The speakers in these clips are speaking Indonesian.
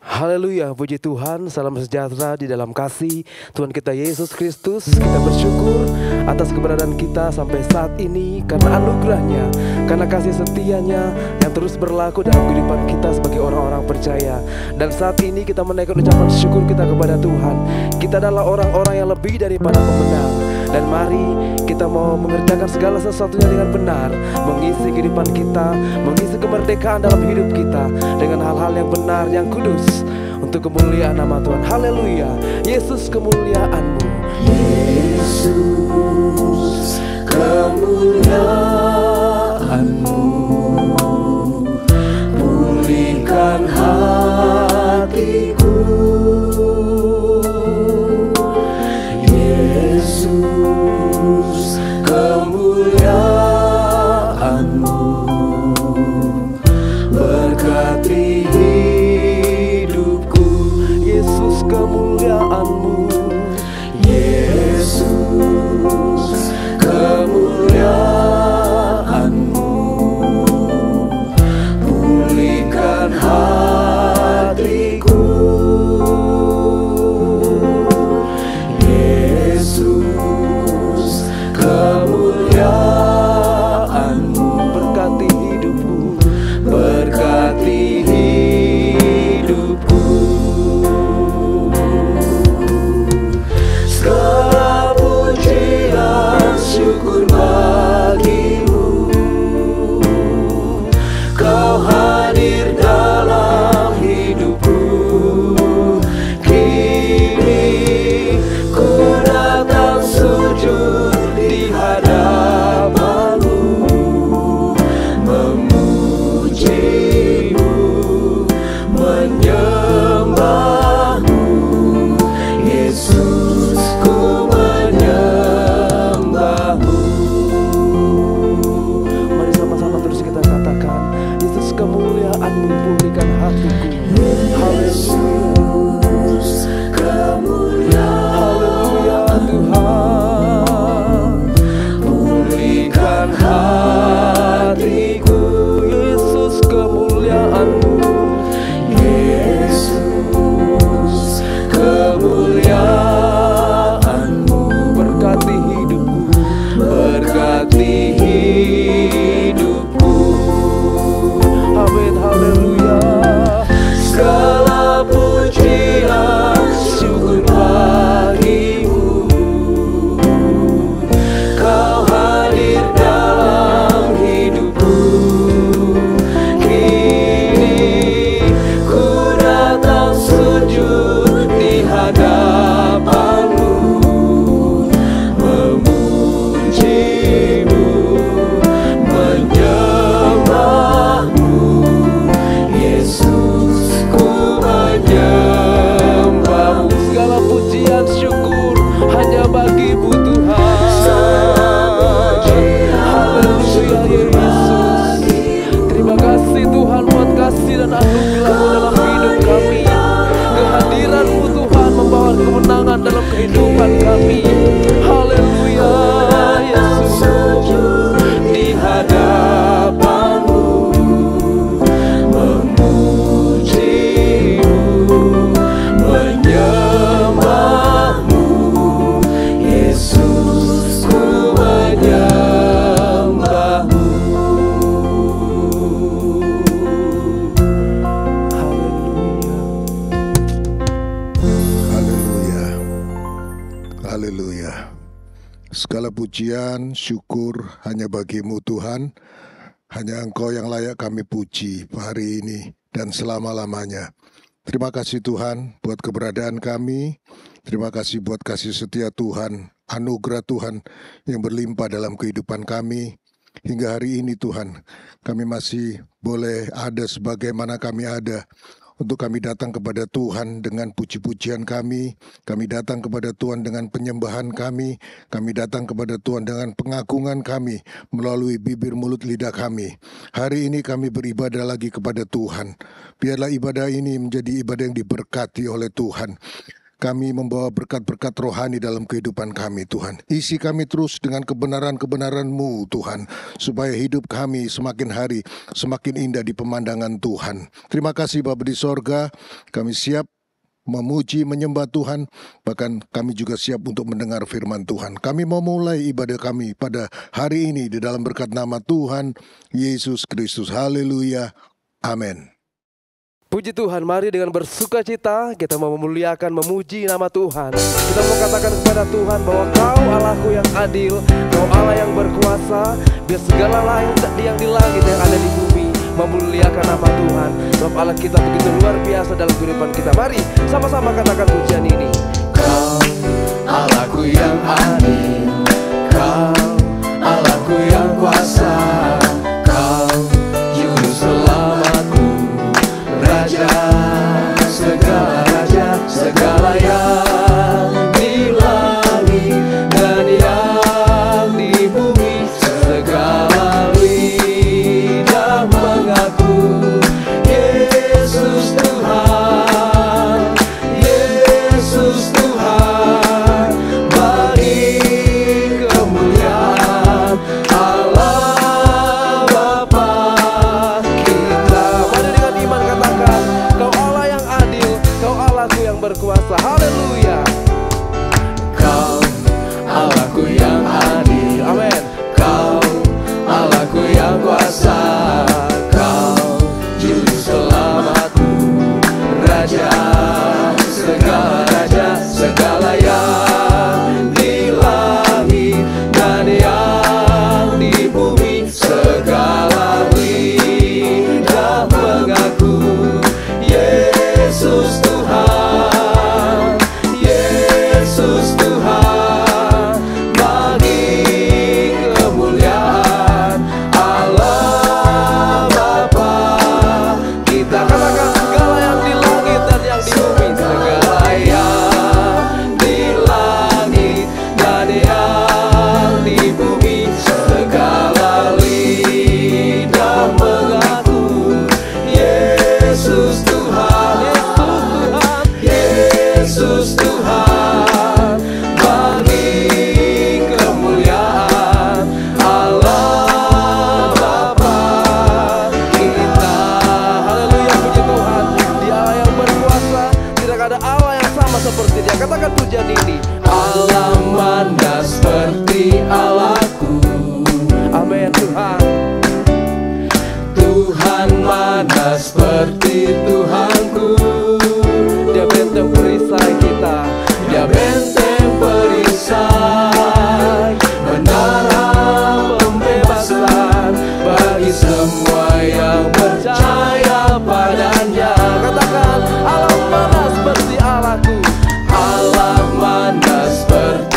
Haleluya, puji Tuhan, salam sejahtera di dalam kasih Tuhan kita Yesus Kristus. Kita bersyukur atas keberadaan kita sampai saat ini karena anugerahnya, karena kasih setianya yang terus berlaku dalam kehidupan kita sebagai orang-orang percaya. Dan saat ini kita menaikkan ucapan syukur kita kepada Tuhan. Kita adalah orang-orang yang lebih daripada pemenang. Dan mari kita mau mengerjakan segala sesuatunya dengan benar, mengisi kehidupan kita, mengisi kemerdekaan dalam hidup kita dengan hal-hal yang benar, yang kudus, untuk kemuliaan nama Tuhan. Haleluya. Yesus, kemuliaan-Mu. Yesus, kemuliaan-Mu, pulihkan hatiku. Yesus, kemuliaan-Mu, berkati hidupku. Yesus, kemuliaan-Mu. Yesus, kemuliaan-Mu, pulihkan hatiku. Yesus, kemuliaan-Mu, Berkati hidupku, berkati hidupku. Segala pujian syukur bagimu, Kau hadir dalam hidupku. Kini ku datang sujud di hadapan-Mu, memuji-Mu, menyembah-Mu. Yesus, ku menyembah-Mu. mari sama-sama terus kita katakan, Yesus, kemuliaan-Mu, pulihkan hatiku. Yesus, Haleluya Tuhan, pulihkan hatiku. Yesus, kemuliaan-Mu. Yesus, kemuliaan-Mu, Berkati hidupku, berkati hidupku. amin, haleluya. Segala pujian syukur bagimu, Kau hadir dalam hidupku. Kini ku datang sujud di hadapan-Mu, memuji-Mu, menyembah-Mu. Yesus, ku menyembah-Mu. Segala pujian syukur hanya bagi-Mu Tuhan. Haleluya Yesus. Terima kasih Tuhan buat kasih dan anugerah-Mu dalam hidup kami. Kehadiran-Mu Tuhan membawa kemenangan dalam kehidupan kami. Haleluya Yesus. Di hadapan-Mu, memuji-Mu, menyembah-Mu. Yesus, ku menyembah-Mu. Haleluya. Haleluya. Haleluya. Segala pujian, syukur hanya bagi-Mu Tuhan. Hanya Engkau yang layak kami puji hari ini dan selama-lamanya. Terima kasih Tuhan buat keberadaan kami. Terima kasih buat kasih setia Tuhan, anugerah Tuhan yang berlimpah dalam kehidupan kami. Hingga hari ini Tuhan, kami masih boleh ada sebagaimana kami ada. Untuk kami datang kepada Tuhan dengan puji-pujian kami datang kepada Tuhan dengan penyembahan kami datang kepada Tuhan dengan pengagungan kami melalui bibir mulut lidah kami. Hari ini kami beribadah lagi kepada Tuhan. Biarlah ibadah ini menjadi ibadah yang diberkati oleh Tuhan. kami membawa berkat-berkat rohani dalam kehidupan kami Tuhan. Isi kami terus dengan kebenaran-kebenaran-Mu Tuhan, supaya hidup kami semakin hari semakin indah di pemandangan Tuhan. Terima kasih Bapa di sorga, kami siap memuji, menyembah Tuhan, bahkan kami juga siap untuk mendengar firman Tuhan. Kami mau mulai ibadah kami pada hari ini di dalam berkat nama Tuhan Yesus Kristus. Haleluya, amin. Puji Tuhan, mari dengan bersuka cita kita mau memuliakan, memuji nama Tuhan. Kita mau katakan kepada Tuhan bahwa Kau Allahku yang adil, Kau Allah yang berkuasa. Biar segala lain yang di langit yang ada di bumi memuliakan nama Tuhan. Sebab Allah kita begitu luar biasa dalam kehidupan kita. Mari sama-sama katakan pujian ini. Kau Allahku yang adil, Kau Allahku yang kuasa, Kau Juru Selamatku, Raja segala raja, segala yang di langit dan yang di bumi, segala lidah mengaku Yesus Tuhan, Yesus Tuhan. Bagi kemuliaan Allah Bapa kita. Mari dengan iman katakan, Kau Allah yang adil, Kau Allahku yang berkuasa. Haleluya. Kau Allahku yang adil, Amin. Kau Allahku yang kuasa, Kau Juru Selamatku, Raja segala raja, segala yang di langit dan yang di bumi, segala lidah mengaku Yesus Tuhan, Yesus Tuhan. Bagi kemuliaan Allah Bapa kita. Katakan segala yang di langit dan yang di bumi, Segala yang di langit dan yang di bumi, segala lidah mengaku Yesus Tuhan, Yesus Tuhan. Bagi kemuliaan Allah Bapa kita. Haleluya, puji Tuhan. Dia Allah yang berkuasa, tidak ada Allah yang sama seperti Dia. Katakan pujian ini. Allah mana seperti Allahku, Amin Tuhan. Tuhan mana seperti Tuhanku. Dia benteng perisai kita. Dia benteng perisai, menara pembebasan bagi semua yang percaya padanya. Katakan Allah mana seperti Allahku. Allah mana seperti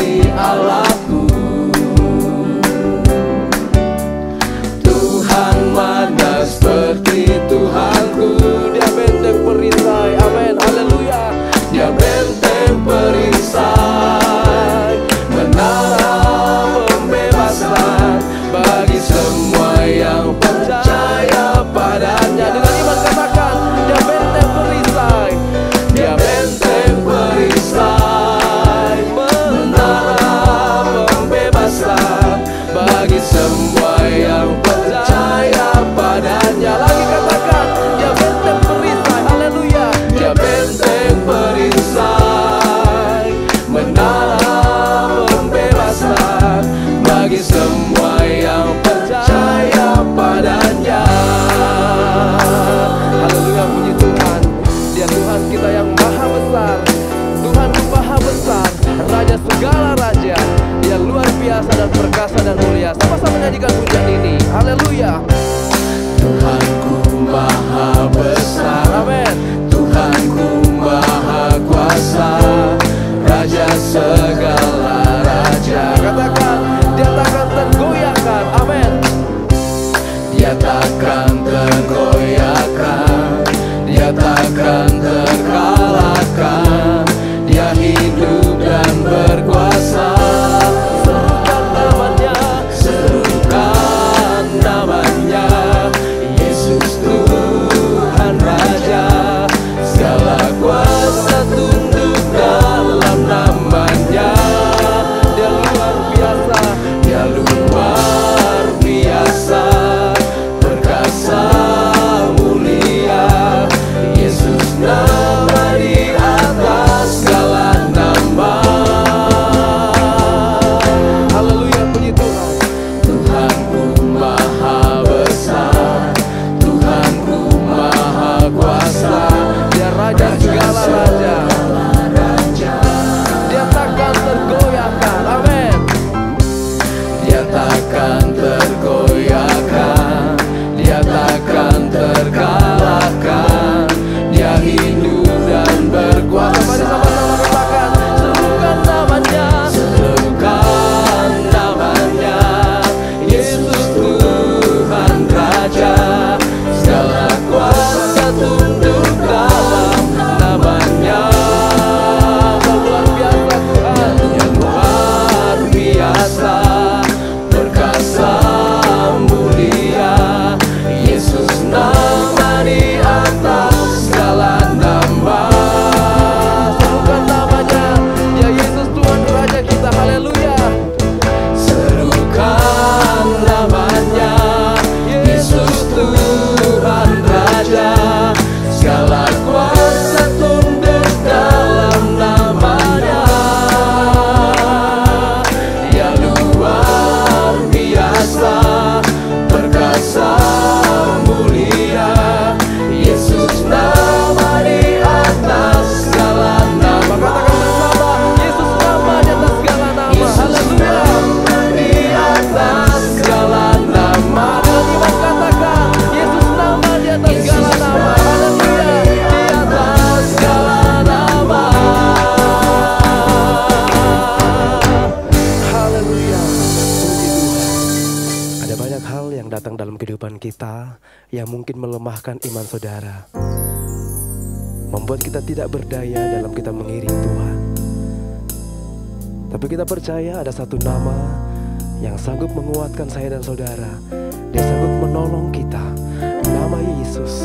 kita yang mungkin melemahkan iman saudara, membuat kita tidak berdaya dalam kita mengiring Tuhan. Tapi kita percaya ada satu nama yang sanggup menguatkan saya dan saudara. Dia sanggup menolong kita. Nama Yesus,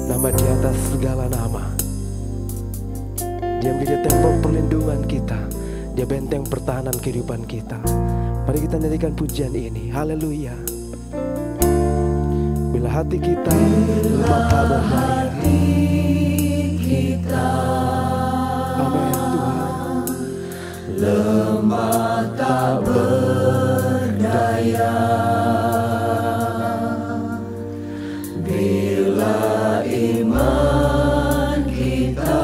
nama di atas segala nama. Dia menjadi tembok perlindungan kita. Dia benteng pertahanan kehidupan kita. Mari kita nyanyikan pujian ini. Haleluya. Bila hati kita lemah tak berdaya. Amin Tuhan. Lemah tak berdaya, bila iman kita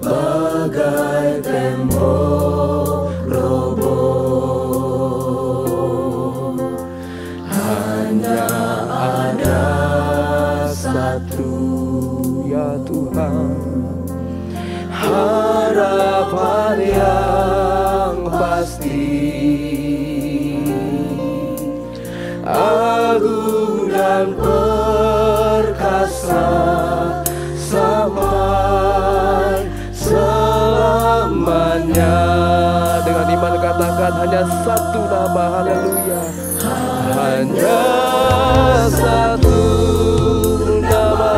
bagai tembok roboh, hanya ada satu, Ya Tuhan, harapan yang pasti, agung dan perkasa sampai selamanya. dengan iman katakan hanya satu nama. Haleluya. Hanya satu nama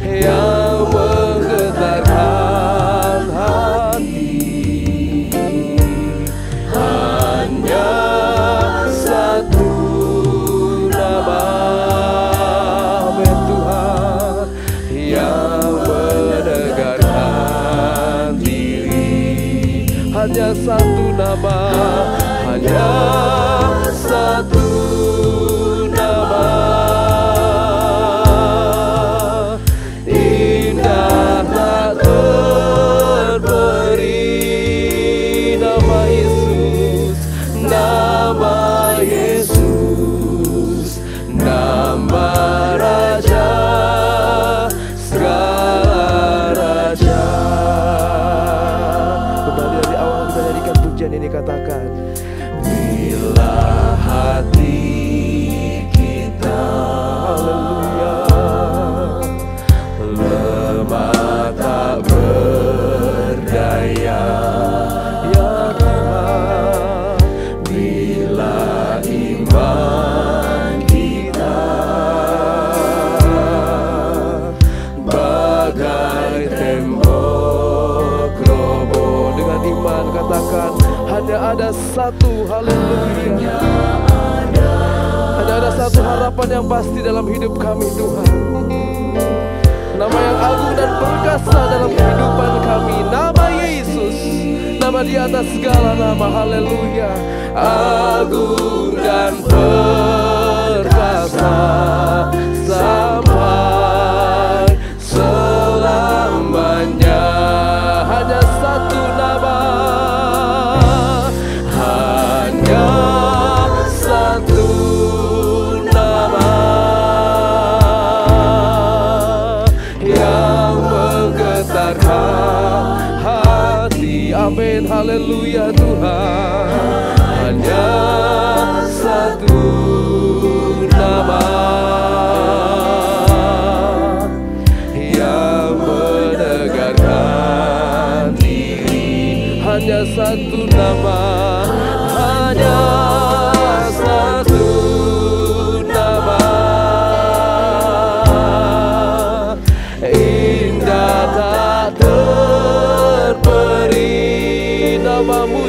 yang menggetarkan hati, hanya satu nama, Amin Tuhan. yang menegarkan diri. Hanya satu nama. Hanya satu nama, indah tak terperi, nama Yesus, nama Yesus, nama Raja segala raja. Kembali dari awal kita nyanyikan pujian ini, katakan Bila hati kita lemah tak berdaya, Ya Tuhan. bila iman kita bagai tembok roboh, Dengan iman katakan hanya ada satu. Haleluya. Hanya ada satu harapan yang pasti dalam hidup kami Tuhan. Nama yang agung dan perkasa dalam kehidupan kami, nama Yesus, nama di atas segala nama. Haleluya. agung dan perkasa sampai selamanya. Hanya satu nama. Hanya satu nama yang menggetarkan hati. Amin. Haleluya Tuhan. Hanya satu nama yang menegarkan diri. Hanya satu nama. Hanya satu nama, indah tak terperi, Namamu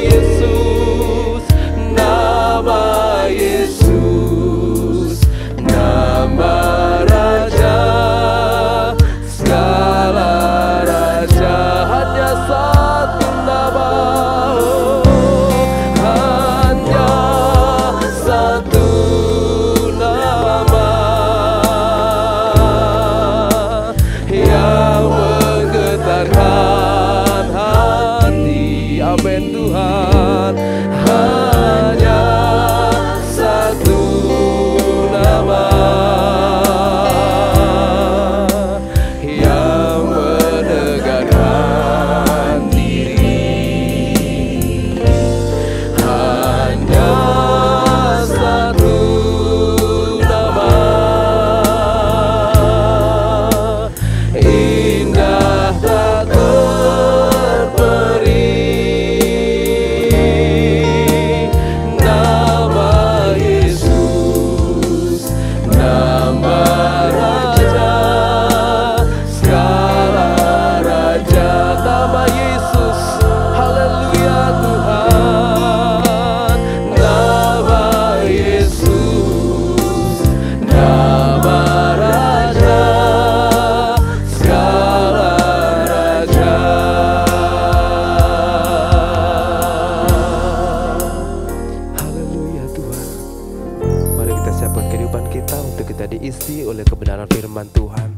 diisi oleh kebenaran firman Tuhan.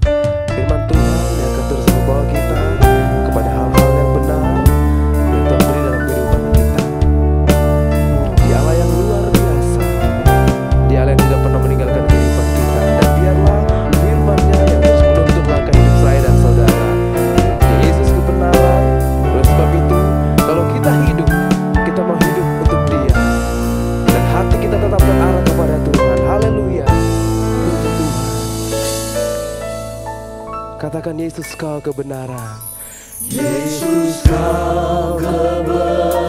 Firman Tuhan yang akan terus membawa kita kepada hal-hal yang benar yang Tuhan beri dalam kehidupan kita. Dia Allah yang luar biasa, Dia Allah yang tidak pernah meninggalkan kehidupan kita. Dan biarlah firman-Nya yang terus menuntun langkah hidup saya dan saudara. Dia Yesus kebenaran. Oleh sebab itu, kalau kita hidup, kita mau hidup untuk Dia, dan hati kita tetap terarah kepada Tuhan. Haleluya. Untuk Tuhan. Katakan, Yesus kau kebenaran. Yesus kau kebenaran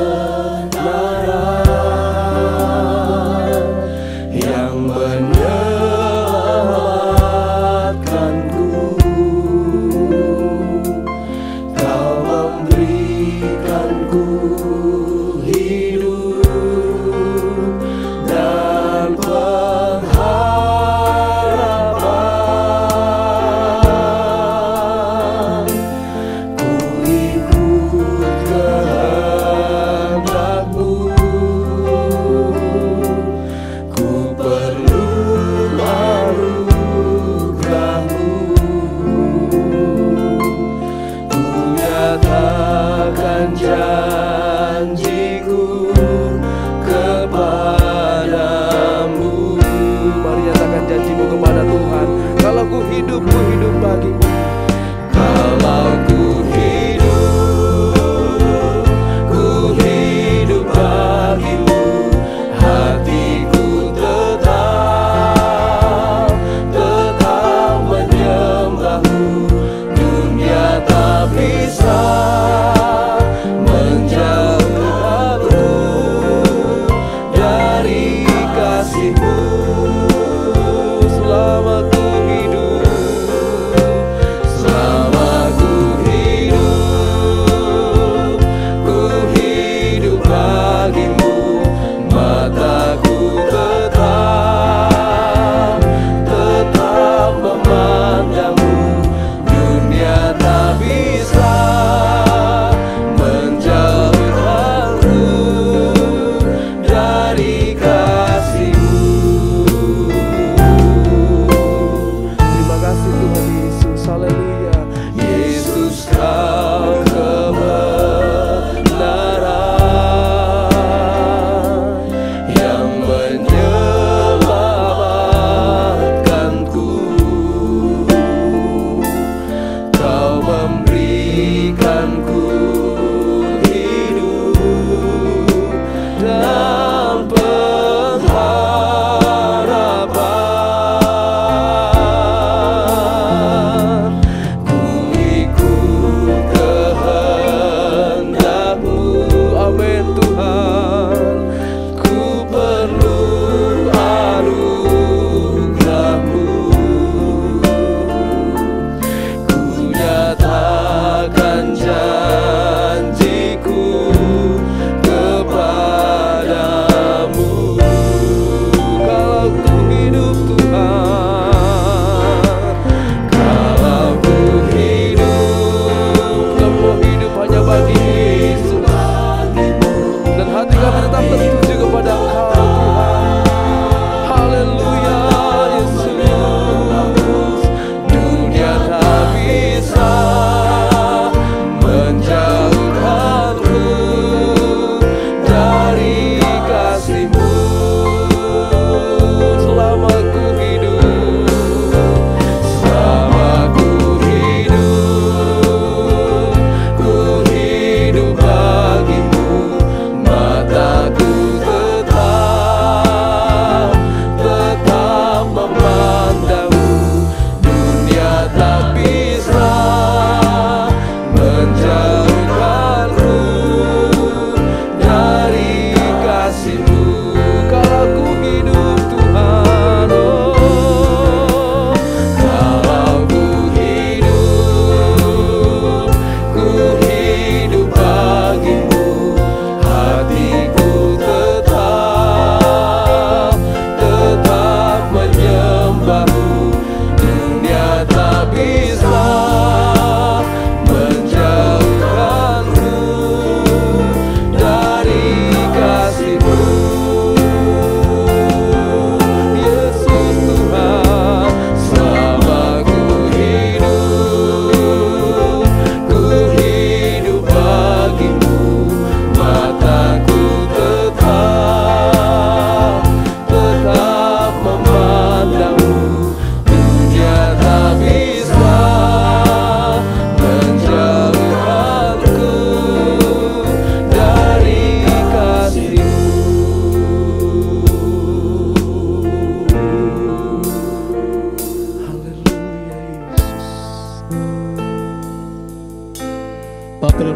yang menyelamatkanku. Kau memberikanku hidup dan pengharapan. Ku ikut kehendak-Mu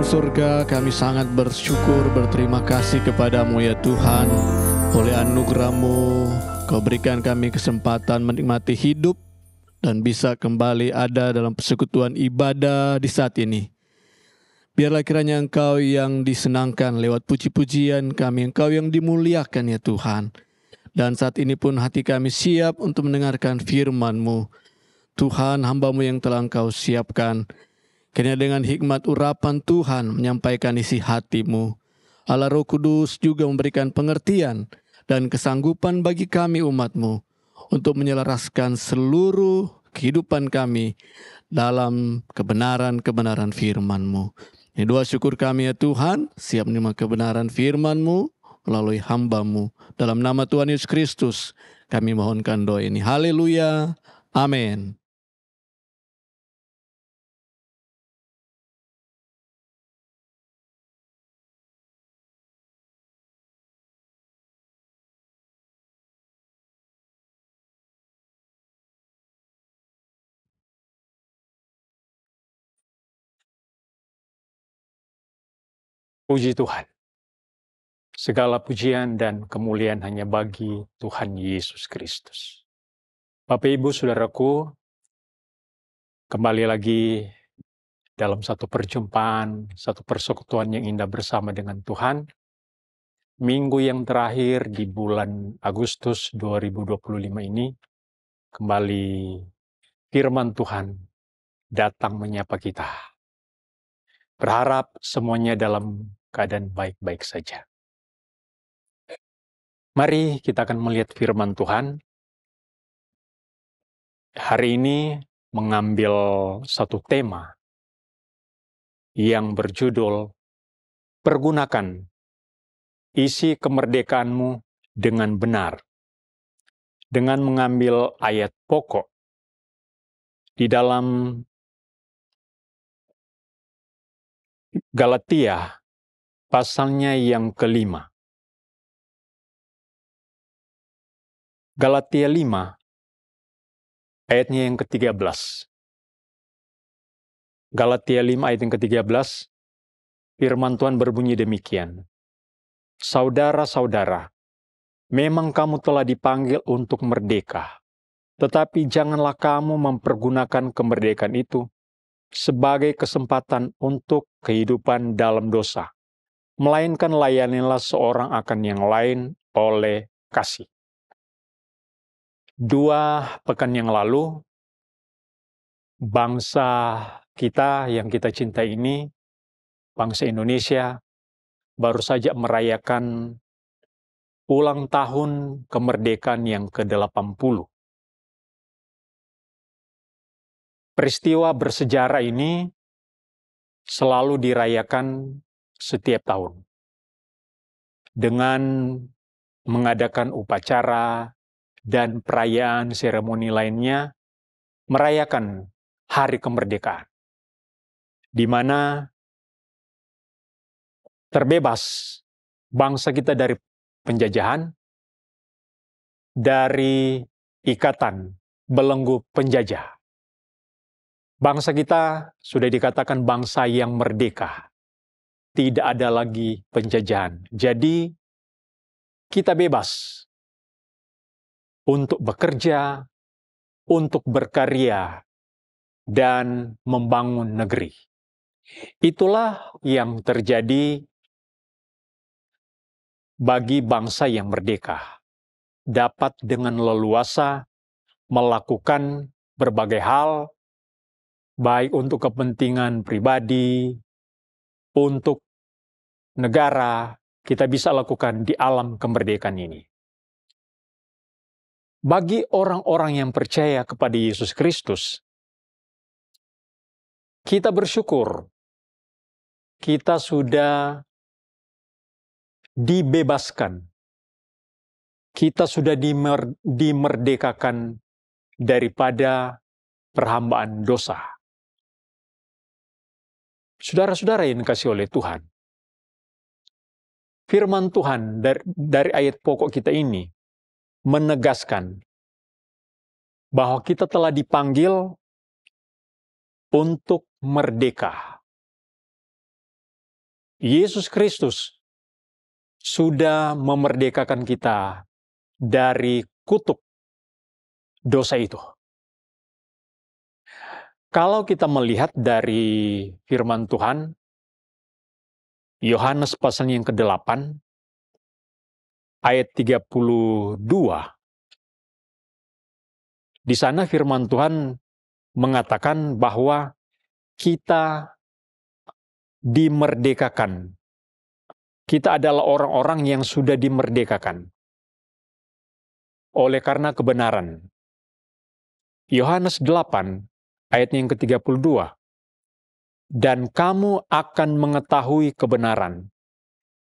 surga, kami sangat bersyukur, berterima kasih kepadamu ya Tuhan. Oleh anugerah-Mu, Kau berikan kami kesempatan menikmati hidup dan bisa kembali ada dalam persekutuan ibadah di saat ini. Biarlah kiranya Engkau yang disenangkan lewat puji-pujian kami, Engkau yang dimuliakan ya Tuhan. Dan saat ini pun hati kami siap untuk mendengarkan firman-Mu. Tuhan, hamba-Mu yang telah Engkau siapkan, kiranya dengan hikmat urapan Tuhan menyampaikan isi hati-Mu. Allah Roh Kudus juga memberikan pengertian dan kesanggupan bagi kami umat-Mu untuk menyelaraskan seluruh kehidupan kami dalam kebenaran-kebenaran firman-Mu. Ini doa syukur kami ya Tuhan, siap menerima kebenaran firman-Mu melalui hamba-Mu. Dalam nama Tuhan Yesus Kristus, kami mohonkan doa ini. Haleluya. Amin. Puji Tuhan. Segala pujian dan kemuliaan hanya bagi Tuhan Yesus Kristus. Bapak Ibu Saudaraku, kembali lagi dalam satu perjumpaan, satu persekutuan yang indah bersama dengan Tuhan. Minggu yang terakhir di bulan Agustus 2025 ini, kembali firman Tuhan datang menyapa kita. Berharap semuanya dalam keadaan baik-baik saja. Mari kita akan melihat firman Tuhan. Hari ini mengambil satu tema yang berjudul Pergunakan isi kemerdekaanmu dengan benar, dengan mengambil ayat pokok di dalam Galatia pasalnya yang ke-5. Galatia 5 ayatnya yang ke-13. Galatia 5 ayat yang ke-13, firman Tuhan berbunyi demikian. Saudara-saudara, memang kamu telah dipanggil untuk merdeka, tetapi janganlah kamu mempergunakan kemerdekaan itu sebagai kesempatan untuk kehidupan dalam dosa, melainkan layanilah seorang akan yang lain oleh kasih. 2 pekan yang lalu, bangsa kita yang kita cintai ini, bangsa Indonesia, baru saja merayakan ulang tahun kemerdekaan yang ke-80. Peristiwa bersejarah ini selalu dirayakan setiap tahun dengan mengadakan upacara dan perayaan seremoni lainnya, merayakan hari kemerdekaan, di mana terbebas bangsa kita dari penjajahan, dari ikatan belenggu penjajah. Bangsa kita sudah dikatakan bangsa yang merdeka. Tidak ada lagi penjajahan. Jadi, kita bebas untuk bekerja, untuk berkarya, dan membangun negeri. Itulah yang terjadi bagi bangsa yang merdeka. Dapat dengan leluasa melakukan berbagai hal, baik untuk kepentingan pribadi, untuk negara, kita bisa lakukan di alam kemerdekaan ini. Bagi orang-orang yang percaya kepada Yesus Kristus, kita bersyukur kita sudah dibebaskan, kita sudah dimerdekakan daripada perhambaan dosa. Saudara-saudara yang dikasihi oleh Tuhan, firman Tuhan dari ayat pokok kita ini menegaskan bahwa kita telah dipanggil untuk merdeka. Yesus Kristus sudah memerdekakan kita dari kutuk dosa itu. Kalau kita melihat dari firman Tuhan, Yohanes pasal yang ke-8, ayat 32, di sana firman Tuhan mengatakan bahwa kita dimerdekakan. Kita adalah orang-orang yang sudah dimerdekakan oleh karena kebenaran. Yohanes 8, ayat yang ke-32. Dan kamu akan mengetahui kebenaran,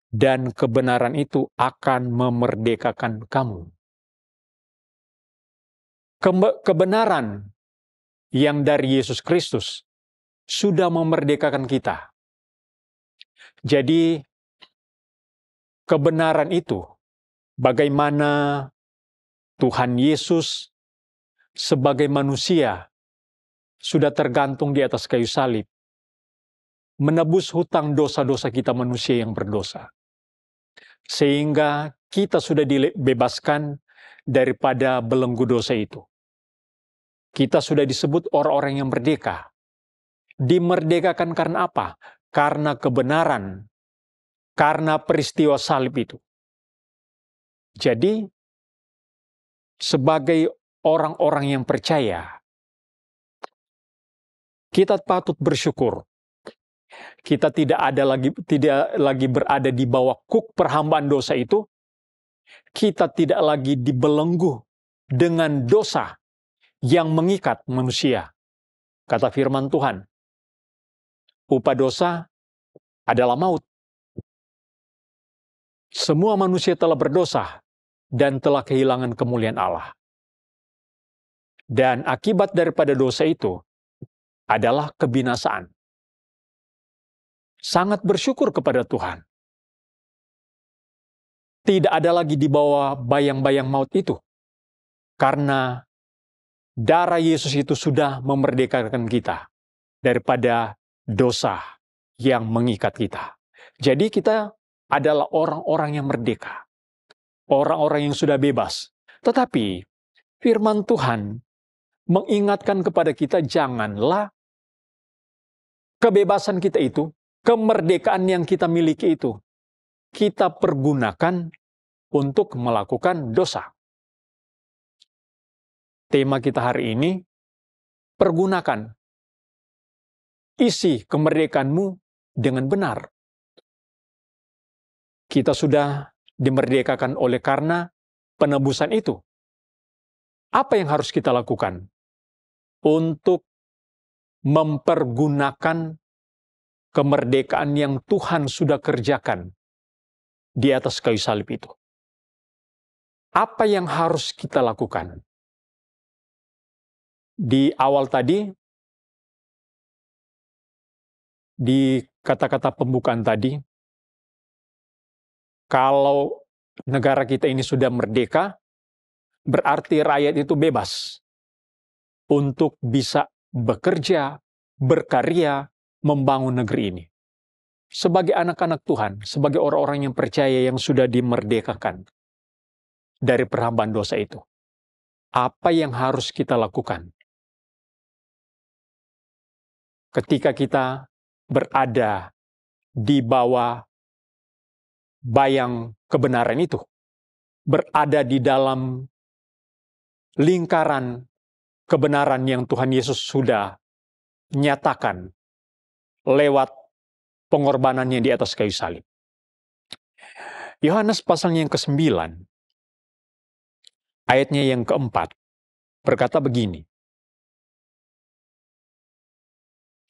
dan kebenaran itu akan memerdekakan kamu. Kebenaran yang dari Yesus Kristus sudah memerdekakan kita. Jadi, kebenaran itu, bagaimana Tuhan Yesus sebagai manusia sudah tergantung di atas kayu salib, menebus hutang dosa-dosa kita manusia yang berdosa. Sehingga kita sudah dibebaskan daripada belenggu dosa itu. Kita sudah disebut orang-orang yang merdeka. Dimerdekakan karena apa? Karena kebenaran, karena peristiwa salib itu. Jadi, sebagai orang-orang yang percaya, kita patut bersyukur. Kita tidak lagi berada di bawah kuk perhambaan dosa itu. Kita tidak lagi dibelenggu dengan dosa yang mengikat manusia. Kata firman Tuhan, upah dosa adalah maut. Semua manusia telah berdosa dan telah kehilangan kemuliaan Allah. Dan akibat daripada dosa itu adalah kebinasaan. Sangat bersyukur kepada Tuhan. Tidak ada lagi di bawah bayang-bayang maut itu. Karena darah Yesus itu sudah memerdekakan kita daripada dosa yang mengikat kita. Jadi kita adalah orang-orang yang merdeka. Orang-orang yang sudah bebas. Tetapi firman Tuhan mengingatkan kepada kita, janganlah kebebasan kita itu, kemerdekaan yang kita miliki itu, kita pergunakan untuk melakukan dosa. Tema kita hari ini, pergunakan. Isi kemerdekaanmu dengan benar. Kita sudah dimerdekakan oleh karena penebusan itu. Apa yang harus kita lakukan untuk mempergunakan kemerdekaan yang Tuhan sudah kerjakan di atas kayu salib itu? Apa yang harus kita lakukan? Di awal tadi, di kata-kata pembukaan tadi, kalau negara kita ini sudah merdeka, berarti rakyat itu bebas untuk bisa bekerja, berkarya, membangun negeri ini. Sebagai anak-anak Tuhan, sebagai orang-orang yang percaya yang sudah dimerdekakan dari perhambaan dosa itu. Apa yang harus kita lakukan ketika kita berada di bawah bayang kebenaran itu, berada di dalam lingkaran kebenaran yang Tuhan Yesus sudah nyatakan lewat pengorbanannya di atas kayu salib. Yohanes pasal yang ke-9, ayatnya yang ke-4, berkata begini,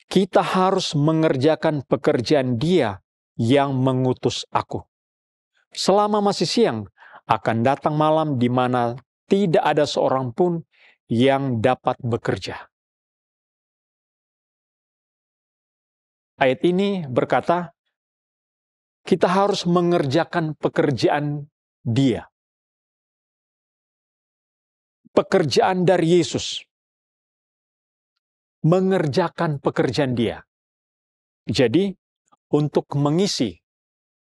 kita harus mengerjakan pekerjaan Dia yang mengutus aku. Selama masih siang, akan datang malam di mana tidak ada seorang pun yang dapat bekerja. Ayat ini berkata, kita harus mengerjakan pekerjaan Dia. Pekerjaan dari Yesus. Mengerjakan pekerjaan Dia. Jadi, untuk mengisi,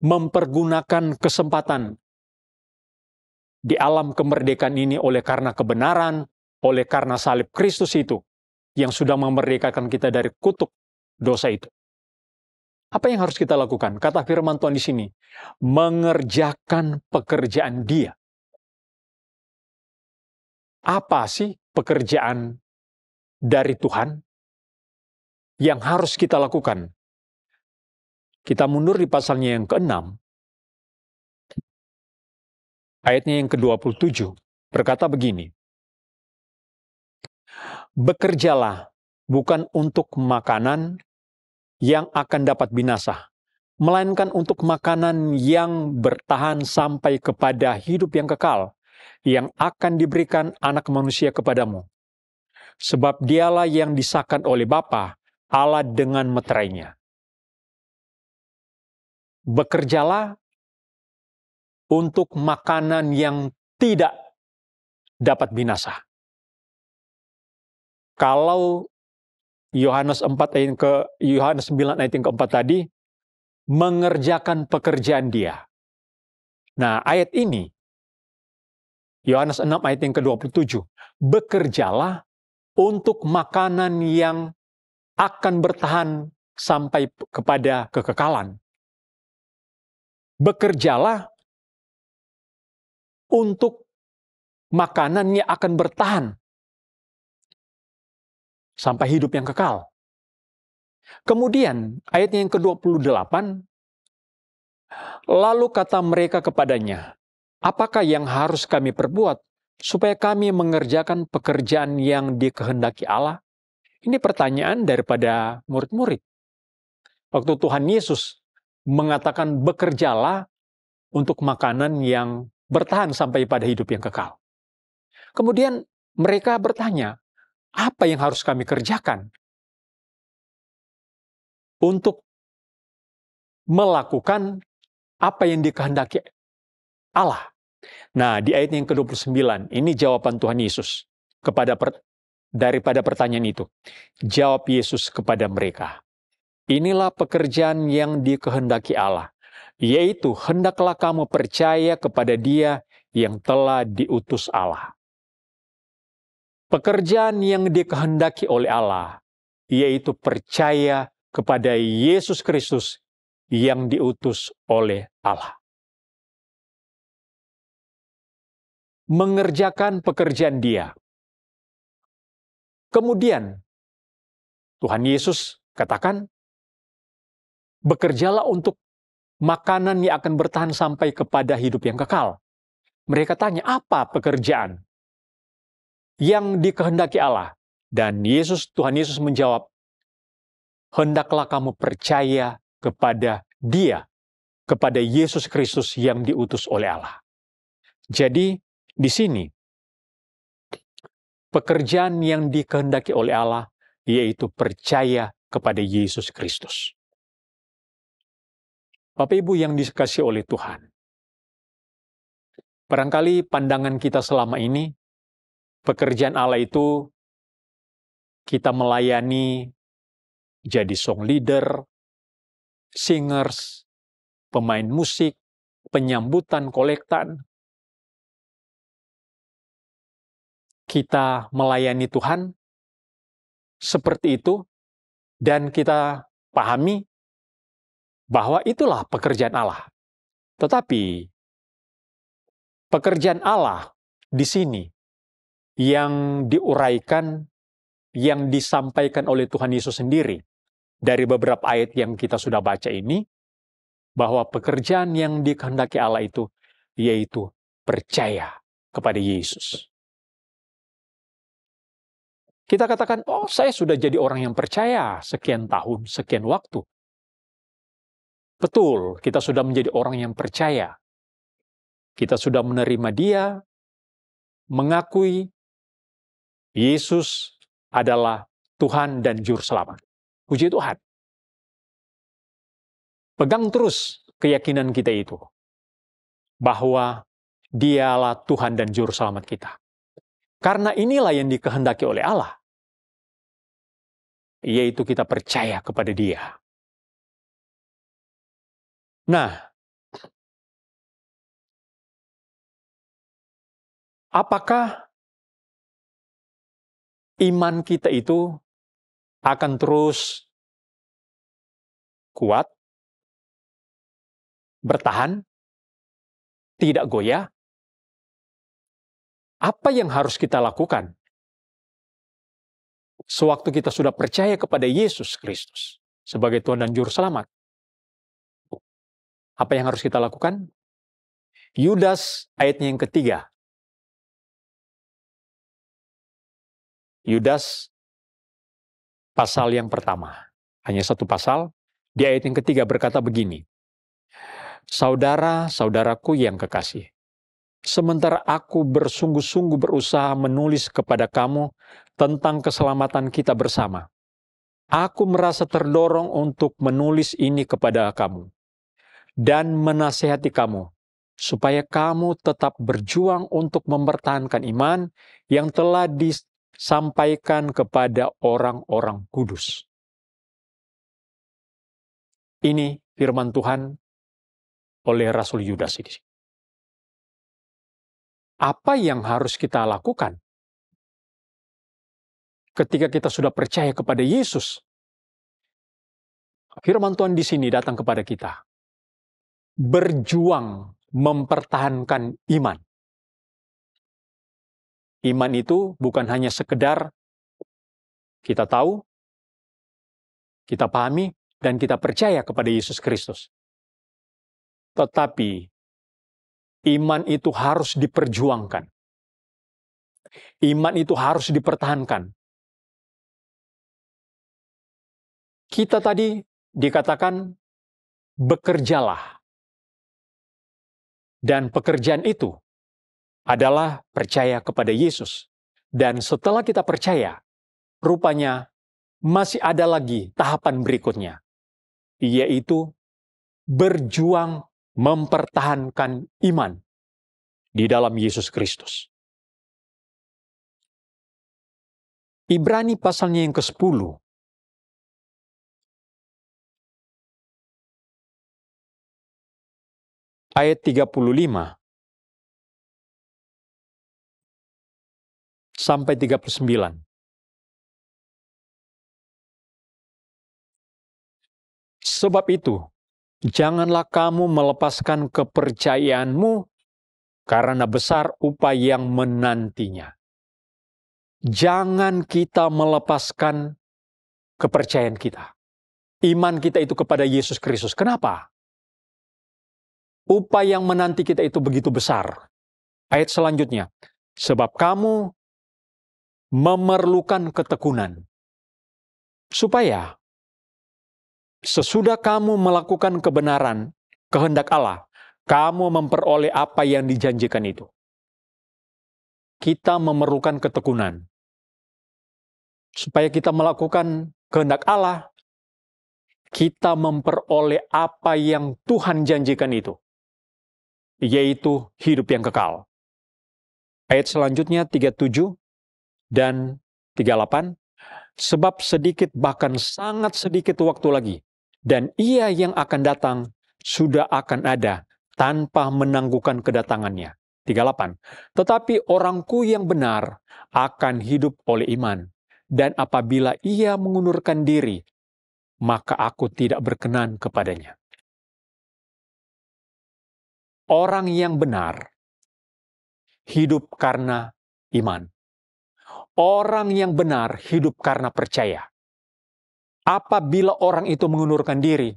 mempergunakan kesempatan di alam kemerdekaan ini oleh karena kebenaran, oleh karena salib Kristus itu yang sudah memerdekakan kita dari kutuk dosa itu. Apa yang harus kita lakukan? Kata firman Tuhan di sini, mengerjakan pekerjaan Dia. Apa sih pekerjaan dari Tuhan yang harus kita lakukan? Kita mundur di pasalnya yang ke-6, ayatnya yang ke-27, berkata begini, bekerjalah bukan untuk makanan yang akan dapat binasa, melainkan untuk makanan yang bertahan sampai kepada hidup yang kekal, yang akan diberikan Anak Manusia kepadamu. Sebab Dialah yang disahkan oleh Bapa, Allah dengan meterainya. Bekerjalah untuk makanan yang tidak dapat binasa. Kalau Yohanes 9 ayat yang keempat tadi, mengerjakan pekerjaan Dia. Nah, ayat ini, Yohanes 6 ayat yang ke-27, bekerjalah untuk makanan yang akan bertahan sampai kepada kekekalan. Bekerjalah untuk makanan yang akan bertahan sampai hidup yang kekal. Kemudian, ayat yang ke-28, lalu kata mereka kepadanya, apakah yang harus kami perbuat supaya kami mengerjakan pekerjaan yang dikehendaki Allah? Ini pertanyaan daripada murid-murid. Waktu Tuhan Yesus mengatakan bekerjalah untuk makanan yang bertahan sampai pada hidup yang kekal. Kemudian mereka bertanya, apa yang harus kami kerjakan untuk melakukan apa yang dikehendaki Allah? Nah, di ayat yang ke-29, ini jawaban Tuhan Yesus daripada pertanyaan itu. Jawab Yesus kepada mereka, inilah pekerjaan yang dikehendaki Allah, yaitu hendaklah kamu percaya kepada Dia yang telah diutus Allah. Pekerjaan yang dikehendaki oleh Allah, yaitu percaya kepada Yesus Kristus yang diutus oleh Allah. Mengerjakan pekerjaan Dia. Kemudian, Tuhan Yesus katakan, bekerjalah untuk makanan yang akan bertahan sampai kepada hidup yang kekal. Mereka tanya, apa pekerjaan yang dikehendaki Allah? Dan Tuhan Yesus menjawab, hendaklah kamu percaya kepada Dia, kepada Yesus Kristus yang diutus oleh Allah. Jadi, di sini, pekerjaan yang dikehendaki oleh Allah, yaitu percaya kepada Yesus Kristus. Bapak Ibu yang dikasihi oleh Tuhan, barangkali pandangan kita selama ini, pekerjaan Allah itu kita melayani jadi song leader, singers, pemain musik, penyambutan, kolektan. Kita melayani Tuhan seperti itu, dan kita pahami bahwa itulah pekerjaan Allah. Tetapi pekerjaan Allah di sini yang diuraikan, yang disampaikan oleh Tuhan Yesus sendiri dari beberapa ayat yang kita sudah baca ini, bahwa pekerjaan yang dikehendaki Allah itu yaitu percaya kepada Yesus. Kita katakan, oh saya sudah jadi orang yang percaya sekian tahun, sekian waktu. Betul, kita sudah menjadi orang yang percaya. Kita sudah menerima Dia, mengakui Yesus adalah Tuhan dan Juru Selamat. Puji Tuhan. Pegang terus keyakinan kita itu, bahwa Dialah Tuhan dan Juru Selamat kita. Karena inilah yang dikehendaki oleh Allah, yaitu kita percaya kepada Dia. Nah, apakah iman kita itu akan terus kuat, bertahan, tidak goyah? Apa yang harus kita lakukan sewaktu kita sudah percaya kepada Yesus Kristus sebagai Tuhan dan Juru Selamat? Apa yang harus kita lakukan? Yudas ayatnya yang ketiga. Yudas pasal yang pertama. Hanya satu pasal. Di ayat yang ketiga berkata begini. Saudara-saudaraku yang kekasih, sementara aku bersungguh-sungguh berusaha menulis kepada kamu tentang keselamatan kita bersama, aku merasa terdorong untuk menulis ini kepada kamu dan menasihati kamu, supaya kamu tetap berjuang untuk mempertahankan iman yang telah disampaikan kepada orang-orang kudus. Ini firman Tuhan oleh Rasul Yudas ini. Apa yang harus kita lakukan ketika kita sudah percaya kepada Yesus? Firman Tuhan di sini datang kepada kita. Berjuang mempertahankan iman. Iman itu bukan hanya sekedar kita tahu, kita pahami, dan kita percaya kepada Yesus Kristus. Tetapi iman itu harus diperjuangkan. Iman itu harus dipertahankan. Kita tadi dikatakan bekerjalah. Dan pekerjaan itu adalah percaya kepada Yesus. Dan setelah kita percaya, rupanya masih ada lagi tahapan berikutnya, yaitu berjuang mempertahankan iman di dalam Yesus Kristus. Ibrani pasalnya yang ke-10. Ayat 35 sampai 39. Sebab itu, janganlah kamu melepaskan kepercayaanmu karena besar upaya yang menantinya. Jangan kita melepaskan kepercayaan kita. Iman kita itu kepada Yesus Kristus. Kenapa? Upaya yang menanti kita itu begitu besar. Ayat selanjutnya. Sebab kamu memerlukan ketekunan. Supaya sesudah kamu melakukan kebenaran, kehendak Allah, kamu memperoleh apa yang dijanjikan itu. Kita memerlukan ketekunan. Supaya kita melakukan kehendak Allah, kita memperoleh apa yang Tuhan janjikan itu, yaitu hidup yang kekal. Ayat selanjutnya 37 dan 38. Sebab sedikit, bahkan sangat sedikit waktu lagi, dan Ia yang akan datang sudah akan ada tanpa menangguhkan kedatangannya. 38. Tetapi orangku yang benar akan hidup oleh iman, dan apabila ia mengundurkan diri, maka aku tidak berkenan kepadanya. Orang yang benar hidup karena iman. Orang yang benar hidup karena percaya. Apabila orang itu mengundurkan diri,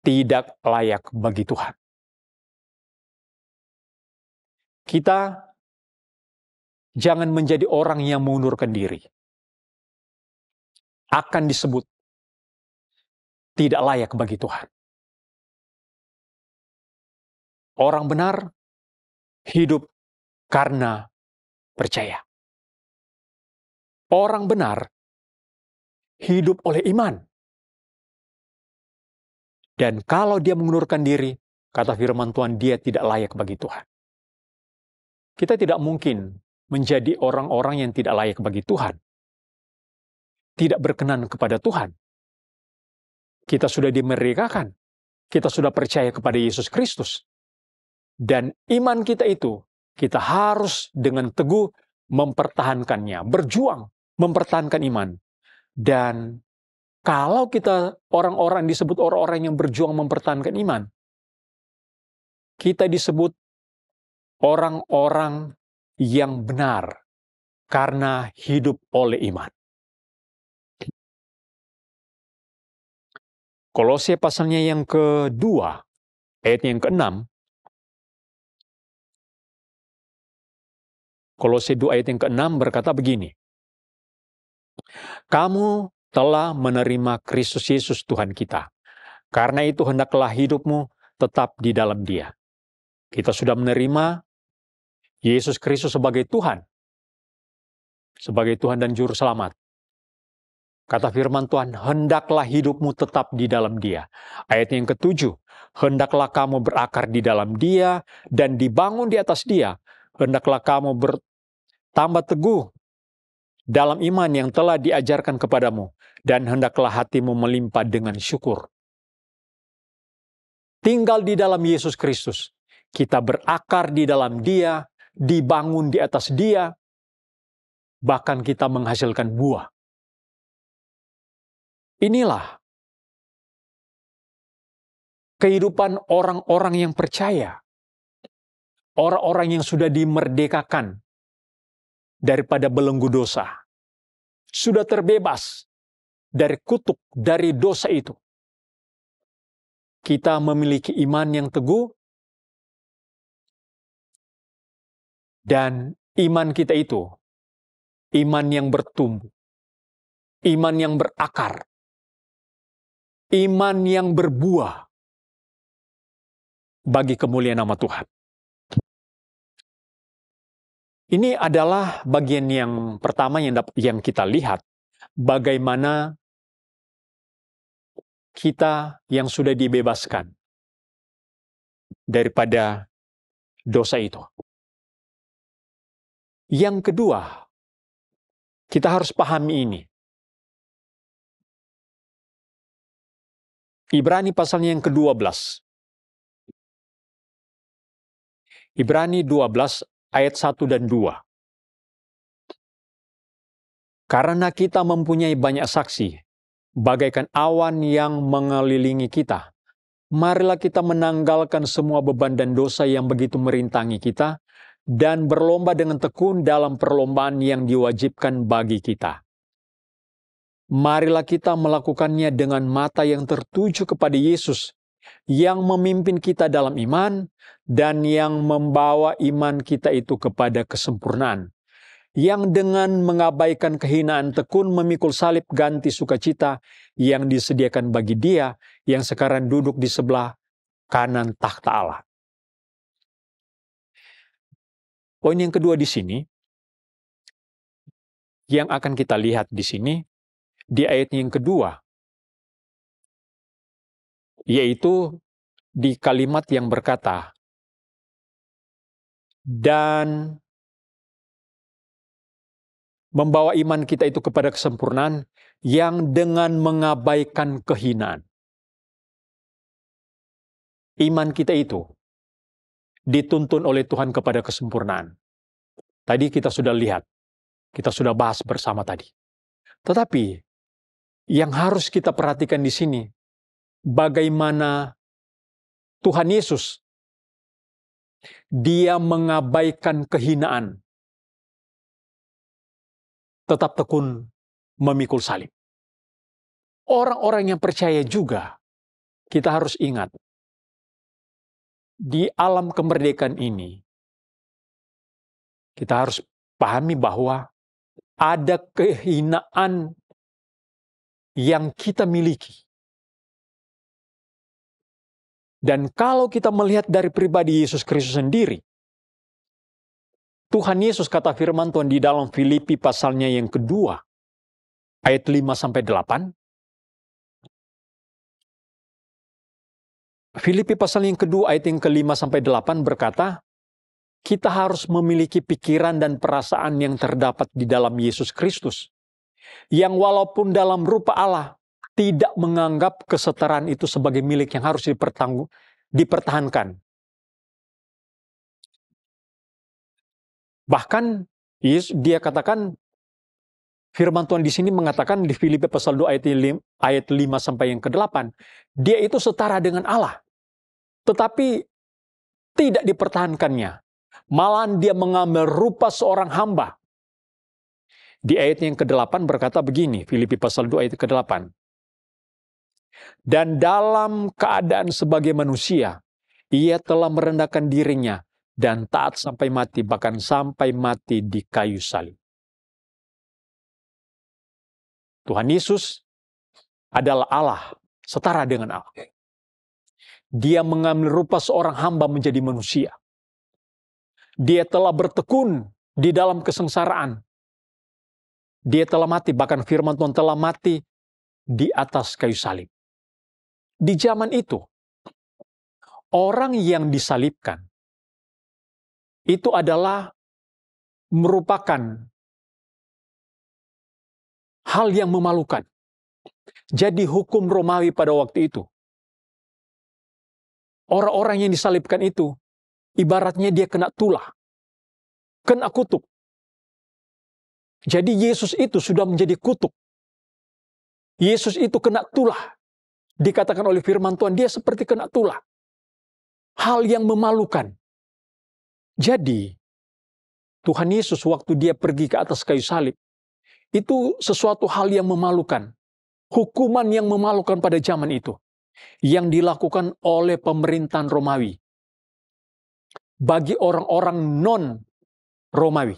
tidak layak bagi Tuhan. Kita jangan menjadi orang yang mengundurkan diri. Akan disebut tidak layak bagi Tuhan. Orang benar hidup karena percaya. Orang benar hidup oleh iman. Dan kalau dia mengundurkan diri, kata firman Tuhan, dia tidak layak bagi Tuhan. Kita tidak mungkin menjadi orang-orang yang tidak layak bagi Tuhan. Tidak berkenan kepada Tuhan. Kita sudah dimerdekakan kita sudah percaya kepada Yesus Kristus. Dan iman kita itu, kita harus dengan teguh mempertahankannya, berjuang mempertahankan iman. Dan kalau kita orang-orang disebut orang-orang yang berjuang mempertahankan iman, kita disebut orang-orang yang benar karena hidup oleh iman. Kolose pasalnya yang kedua, ayat yang ke-6. Kolose 2 ayat yang ke-6 berkata begini. Kamu telah menerima Kristus Yesus Tuhan kita. Karena itu hendaklah hidupmu tetap di dalam Dia. Kita sudah menerima Yesus Kristus sebagai Tuhan. Sebagai Tuhan dan Juru Selamat. Kata firman Tuhan, hendaklah hidupmu tetap di dalam Dia. Ayat yang ke-7, hendaklah kamu berakar di dalam Dia dan dibangun di atas Dia. Hendaklah kamu bertambah teguh dalam iman yang telah diajarkan kepadamu, dan hendaklah hatimu melimpah dengan syukur. Tinggal di dalam Yesus Kristus, kita berakar di dalam Dia, dibangun di atas Dia, bahkan kita menghasilkan buah. Inilah kehidupan orang-orang yang percaya. Orang-orang yang sudah dimerdekakan daripada belenggu dosa. Sudah terbebas dari kutuk, dari dosa itu. Kita memiliki iman yang teguh. Dan iman kita itu, iman yang bertumbuh. Iman yang berakar. Iman yang berbuah bagi kemuliaan nama Tuhan. Ini adalah bagian yang pertama yang kita lihat, bagaimana kita yang sudah dibebaskan daripada dosa itu. Yang kedua, kita harus pahami ini. Ibrani pasalnya yang ke-12. Ibrani 12 ayat 1 dan 2. Karena kita mempunyai banyak saksi, bagaikan awan yang mengelilingi kita, marilah kita menanggalkan semua beban dan dosa yang begitu merintangi kita, dan berlomba dengan tekun dalam perlombaan yang diwajibkan bagi kita. Marilah kita melakukannya dengan mata yang tertuju kepada Yesus, yang memimpin kita dalam iman, dan yang membawa iman kita itu kepada kesempurnaan. Yang dengan mengabaikan kehinaan tekun memikul salib ganti sukacita yang disediakan bagi Dia, yang sekarang duduk di sebelah kanan takhta Allah. Poin yang kedua di sini, yang akan kita lihat di sini, di ayat yang kedua, yaitu di kalimat yang berkata, dan membawa iman kita itu kepada kesempurnaan yang dengan mengabaikan kehinaan. Iman kita itu dituntun oleh Tuhan kepada kesempurnaan. Tadi kita sudah lihat, kita sudah bahas bersama tadi. Tetapi yang harus kita perhatikan di sini, bagaimana Tuhan Yesus, Dia mengabaikan kehinaan, tetap tekun memikul salib. Orang-orang yang percaya juga, kita harus ingat, di alam kemerdekaan ini, kita harus pahami bahwa ada kehinaan yang kita miliki. Dan kalau kita melihat dari pribadi Yesus Kristus sendiri, Tuhan Yesus, kata firman Tuhan di dalam Filipi pasalnya yang kedua, ayat 5-8. Filipi pasal yang kedua, ayat yang ke-5-8 berkata, kita harus memiliki pikiran dan perasaan yang terdapat di dalam Yesus Kristus, yang walaupun dalam rupa Allah, tidak menganggap kesetaraan itu sebagai milik yang harus dipertahankan. Bahkan dia katakan, firman Tuhan di sini mengatakan di Filipi pasal 2 ayat 5 sampai yang ke-8, dia itu setara dengan Allah. Tetapi tidak dipertahankannya. Malahan dia mengambil rupa seorang hamba. Di ayat yang ke-8 berkata begini, Filipi pasal 2 ayat ke-8. Dan dalam keadaan sebagai manusia, ia telah merendahkan dirinya dan taat sampai mati, bahkan sampai mati di kayu salib. Tuhan Yesus adalah Allah, setara dengan Allah. Dia mengambil rupa seorang hamba menjadi manusia. Dia telah bertekun di dalam kesengsaraan. Dia telah mati, bahkan firman Tuhan telah mati di atas kayu salib. Di zaman itu, orang yang disalibkan itu adalah merupakan hal yang memalukan. Jadi hukum Romawi pada waktu itu, orang-orang yang disalibkan itu, ibaratnya dia kena tulah, kena kutuk. Jadi Yesus itu sudah menjadi kutuk. Yesus itu kena tulah. Dikatakan oleh firman Tuhan, dia seperti kena tulah. Hal yang memalukan. Jadi, Tuhan Yesus waktu dia pergi ke atas kayu salib, itu sesuatu hal yang memalukan. Hukuman yang memalukan pada zaman itu. Yang dilakukan oleh pemerintahan Romawi. Bagi orang-orang non-Romawi.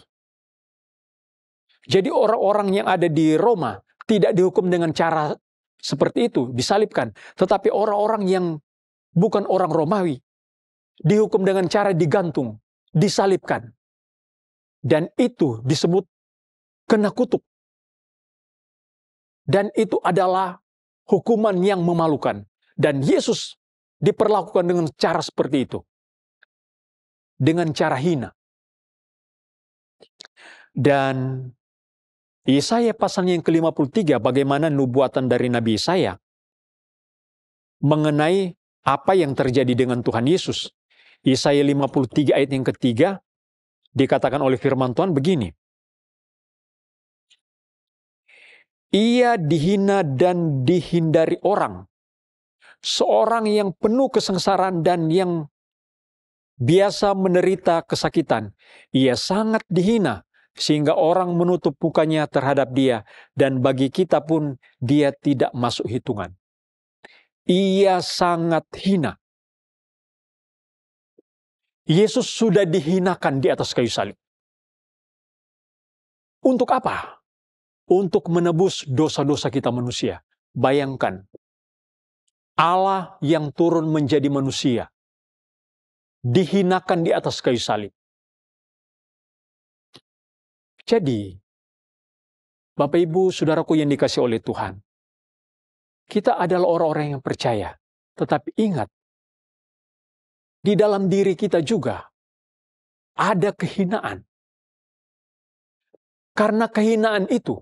Jadi orang-orang yang ada di Roma tidak dihukum dengan cara seperti itu, disalibkan. Tetapi orang-orang yang bukan orang Romawi dihukum dengan cara digantung, disalibkan. Dan itu disebut kena kutuk. Dan itu adalah hukuman yang memalukan. Dan Yesus diperlakukan dengan cara seperti itu. Dengan cara hina. Dan Yesaya pasal yang ke-53, bagaimana nubuatan dari Nabi Yesaya mengenai apa yang terjadi dengan Tuhan Yesus. Yesaya 53 ayat yang ketiga, dikatakan oleh firman Tuhan begini. Ia dihina dan dihindari orang. Seorang yang penuh kesengsaraan dan yang biasa menderita kesakitan. Ia sangat dihina, sehingga orang menutup mukanya terhadap dia, dan bagi kita pun dia tidak masuk hitungan. Ia sangat hina. Yesus sudah dihinakan di atas kayu salib. Untuk apa? Untuk menebus dosa-dosa kita manusia. Bayangkan, Allah yang turun menjadi manusia, dihinakan di atas kayu salib. Jadi, Bapak Ibu, Saudaraku yang dikasihi oleh Tuhan, kita adalah orang-orang yang percaya. Tetapi ingat, di dalam diri kita juga ada kehinaan. Karena kehinaan itu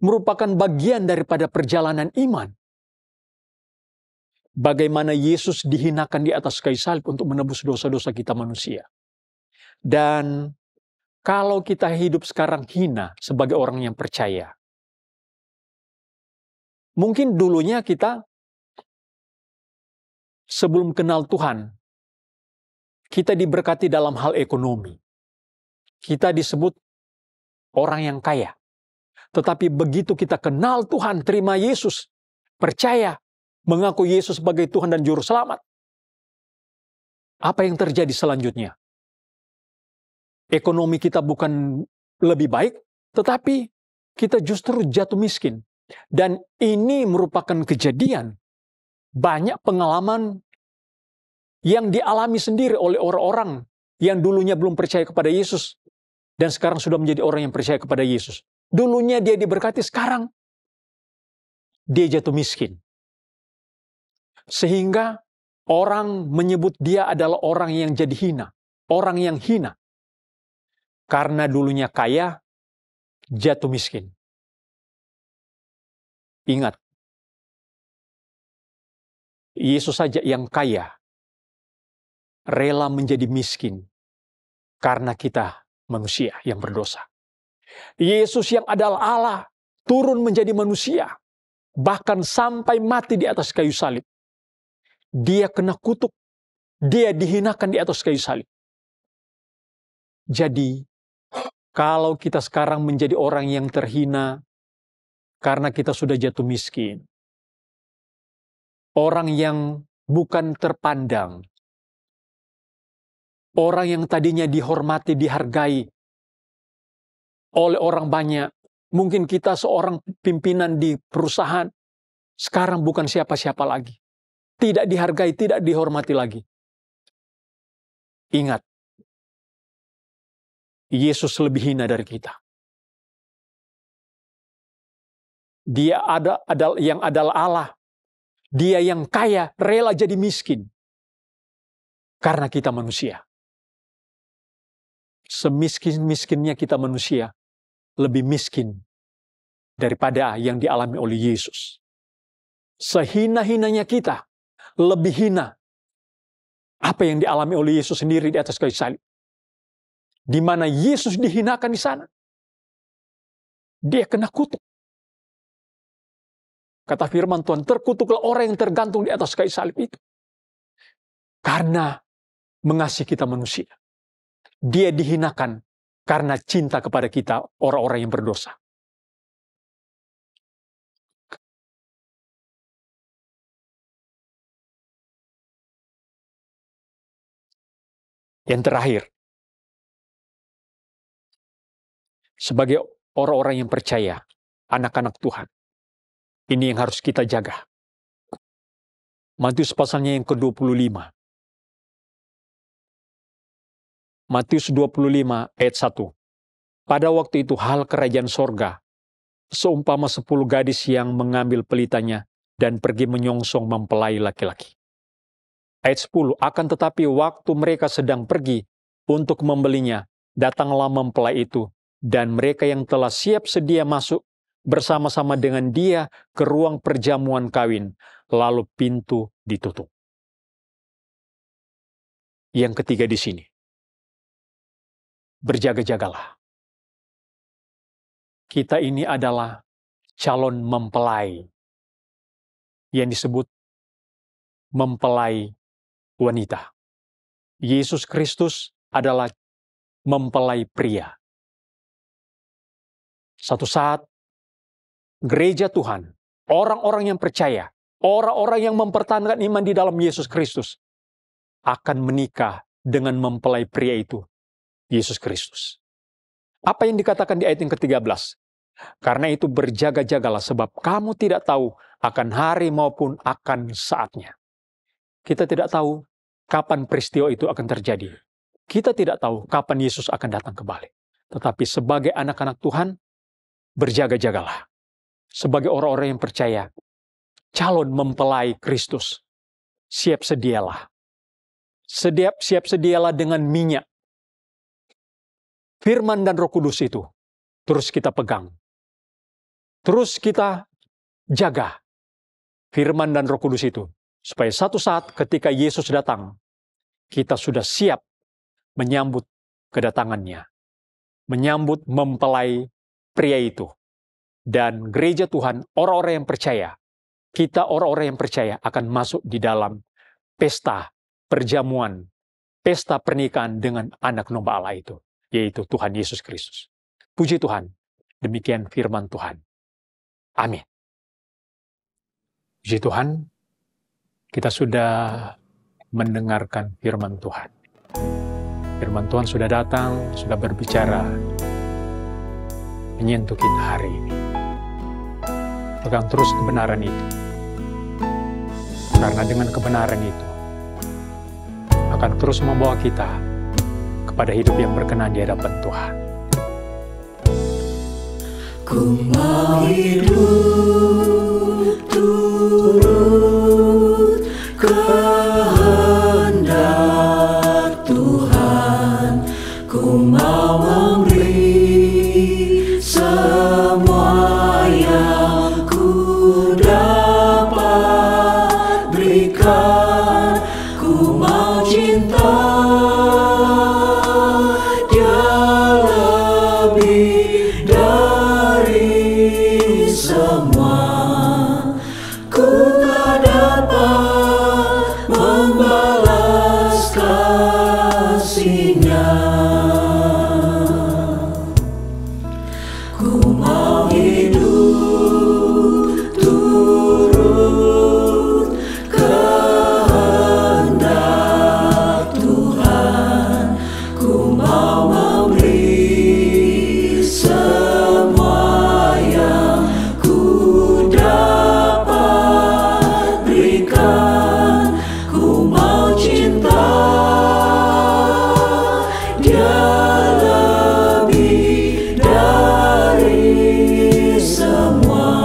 merupakan bagian daripada perjalanan iman. Bagaimana Yesus dihinakan di atas kayu salib untuk menebus dosa-dosa kita manusia. Dan kalau kita hidup sekarang hina sebagai orang yang percaya, mungkin dulunya kita sebelum kenal Tuhan, kita diberkati dalam hal ekonomi. Kita disebut orang yang kaya. Tetapi begitu kita kenal Tuhan, terima Yesus, percaya, mengaku Yesus sebagai Tuhan dan Juru Selamat, apa yang terjadi selanjutnya? Ekonomi kita bukan lebih baik, tetapi kita justru jatuh miskin. Dan ini merupakan kejadian. Banyak pengalaman yang dialami sendiri oleh orang-orang yang dulunya belum percaya kepada Yesus dan sekarang sudah menjadi orang yang percaya kepada Yesus. Dulunya dia diberkati, sekarang dia jatuh miskin. Sehingga orang menyebut dia adalah orang yang jadi hina, orang yang hina. Karena dulunya kaya, jatuh miskin. Ingat, Yesus saja yang kaya rela menjadi miskin karena kita manusia yang berdosa. Yesus yang adalah Allah turun menjadi manusia, bahkan sampai mati di atas kayu salib. Dia kena kutuk, dia dihinakan di atas kayu salib. Jadi, kalau kita sekarang menjadi orang yang terhina karena kita sudah jatuh miskin, orang yang bukan terpandang, orang yang tadinya dihormati, dihargai oleh orang banyak, mungkin kita seorang pimpinan di perusahaan, sekarang bukan siapa-siapa lagi. Tidak dihargai, tidak dihormati lagi. Ingat, Yesus lebih hina dari kita. Dia yang adalah Allah. Dia yang kaya, rela jadi miskin. Karena kita manusia. Semiskin-miskinnya kita manusia, lebih miskin daripada yang dialami oleh Yesus. Sehina-hinanya kita, lebih hina apa yang dialami oleh Yesus sendiri di atas kayu salib. Di mana Yesus dihinakan di sana. Dia kena kutuk. Kata firman Tuhan, terkutuklah orang yang tergantung di atas kayu salib itu. Karena mengasihi kita manusia. Dia dihinakan karena cinta kepada kita, orang-orang yang berdosa. Yang terakhir, sebagai orang-orang yang percaya, anak-anak Tuhan, ini yang harus kita jaga. Matius pasalnya yang ke-25. Matius 25 ayat 1. Pada waktu itu hal kerajaan sorga, seumpama 10 gadis yang mengambil pelitanya dan pergi menyongsong mempelai laki-laki. Ayat 10, akan tetapi waktu mereka sedang pergi untuk membelinya, datanglah mempelai itu, dan mereka yang telah siap sedia masuk bersama-sama dengan dia ke ruang perjamuan kawin, lalu pintu ditutup. Yang ketiga di sini, berjaga-jagalah. Kita ini adalah calon mempelai yang disebut mempelai wanita. Yesus Kristus adalah mempelai pria. Satu saat, gereja Tuhan, orang-orang yang percaya, orang-orang yang mempertahankan iman di dalam Yesus Kristus, akan menikah dengan mempelai pria itu, Yesus Kristus. Apa yang dikatakan di ayat yang ke-13? Karena itu berjaga-jagalah sebab kamu tidak tahu akan hari maupun akan saatnya. Kita tidak tahu kapan peristiwa itu akan terjadi. Kita tidak tahu kapan Yesus akan datang kembali. Tetapi sebagai anak-anak Tuhan, berjaga-jagalah. Sebagai orang-orang yang percaya, calon mempelai Kristus, siap sedialah. Siap sedialah dengan minyak. Firman dan Roh Kudus itu terus kita pegang. Terus kita jaga firman dan Roh Kudus itu. Supaya satu saat ketika Yesus datang, kita sudah siap menyambut kedatangannya. Menyambut mempelai pria itu. Dan gereja Tuhan, orang-orang yang percaya, kita orang-orang yang percaya akan masuk di dalam pesta perjamuan, pesta pernikahan dengan anak domba Allah itu, yaitu Tuhan Yesus Kristus. Puji Tuhan, demikian firman Tuhan. Amin. Puji Tuhan, kita sudah mendengarkan firman Tuhan. Firman Tuhan sudah datang, sudah berbicara, menyentuh kita hari ini. Pegang terus kebenaran itu. Karena dengan kebenaran itu akan terus membawa kita kepada hidup yang berkenan di hadapan Tuhan. Ku mau hidup turut kehendak Tuhan. Ku mau memberi semua yang ku dapat berikan. ku tak dapat membalas kasih-Nya. Ku mau hidup turut kehendak Tuhan. Ku mau memberi semua yang ku dapat berikan. Ku mau cinta Dia lebih dari semua.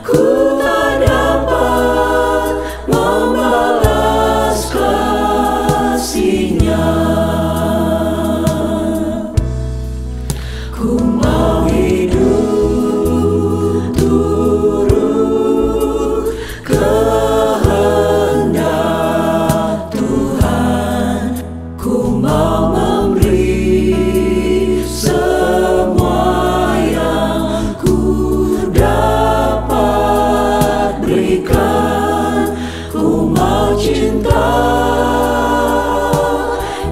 Ku tak dapat membalas kasih-Nya. Ku mau hidup turut kehendak Tuhan. Ku mau memberi semua yang ku dapat berikan. Ku mau cinta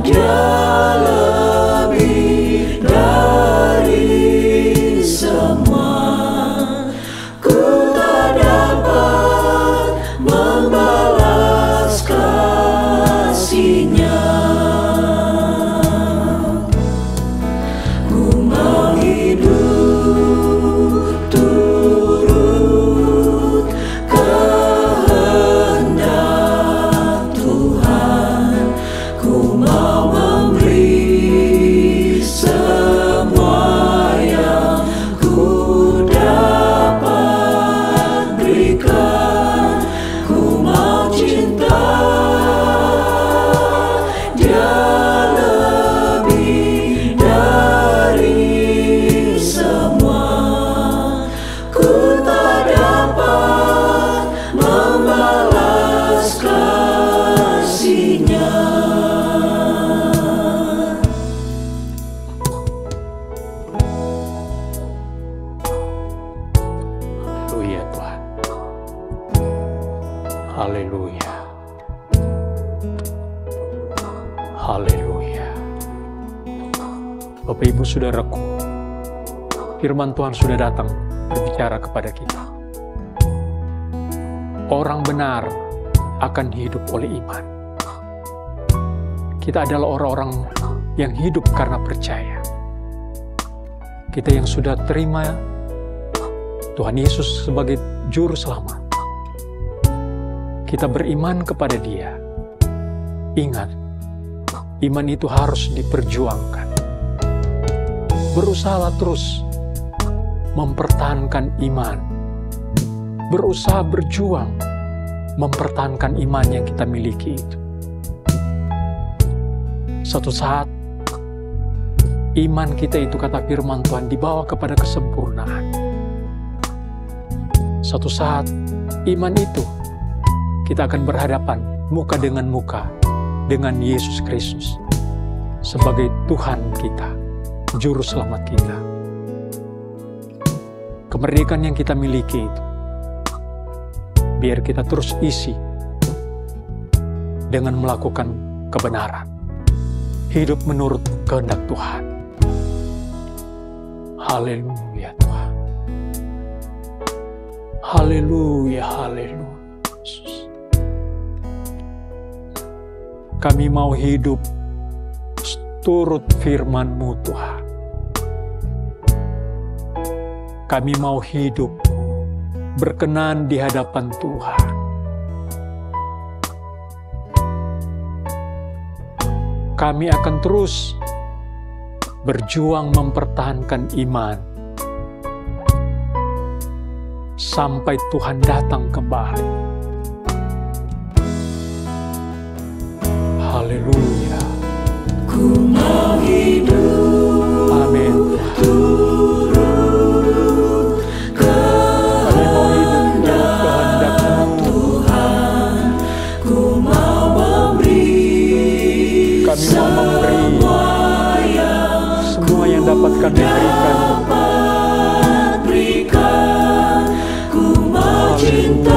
Dia lebih dari semua. Ku tak dapat membalas kasih-Nya. Ku mau hidup turut kehendak Tuhan. Ku mau memberi semua yang ku dapat berikan. Ku mau cinta Dia lebih dari semua. Ku tak dapat membalas kasih-Nya. Haleluya Tuhan. Haleluya. Haleluya. Bapak Ibu Saudaraku, firman Tuhan sudah datang berbicara kepada kita. Orang benar akan hidup oleh iman. Kita adalah orang-orang yang hidup karena percaya. Kita yang sudah terima Tuhan Yesus sebagai Juru Selamat. Kita beriman kepada Dia. Ingat, iman itu harus diperjuangkan. Berusahalah terus mempertahankan iman. Berusaha berjuang mempertahankan iman yang kita miliki itu. Suatu saat, iman kita itu, kata firman Tuhan, dibawa kepada kesempurnaan. Suatu saat, iman itu, kita akan berhadapan muka dengan muka dengan Yesus Kristus sebagai Tuhan kita, Juru Selamat kita. Kemerdekaan yang kita miliki itu, biar kita terus isi dengan melakukan kebenaran, hidup menurut kehendak Tuhan. Haleluya Tuhan. Haleluya, haleluya. Yesus. Kami mau hidup turut firman-Mu Tuhan. Kami mau hidup berkenan di hadapan Tuhan. Kami akan terus berjuang mempertahankan iman sampai Tuhan datang kembali. Haleluya. Ku mau hidup Amin. turut kehendak Tuhan. Ku mau memberi semua yang dapat kami berikan. Ku mau cinta